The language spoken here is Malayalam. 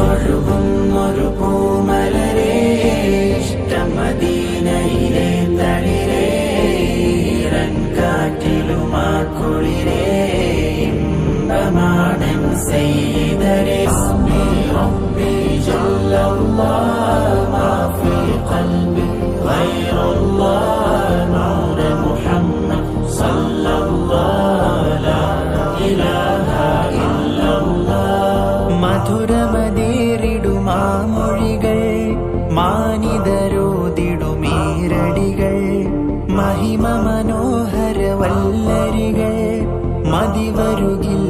ഇഷ്കൊഴുകുന്നൊരു പൂമലരേ ഇഷ്ടം മദീനയിലെ തളിരേ കാറ്റിലുമാ കുളിരേ ഇമ്പമാണൻ സയ്യിദരേ റബ്ബി ജല്ലല്ലാഹ് മാ ഫീ ഖൽബി ഗൈറുല്ലാഹ് നൂർ മുഹമ്മദ് സല്ലല്ലാഹ് ലാ ഇലാഹ ഇല്ലല്ലാഹ് മധുരമതേറിടുമാ മൊഴികൾ മാനിതരോതിടുമീരടികൾ മഹിമ മനോഹര വല്ലരികൾ മതിവരുകിൽ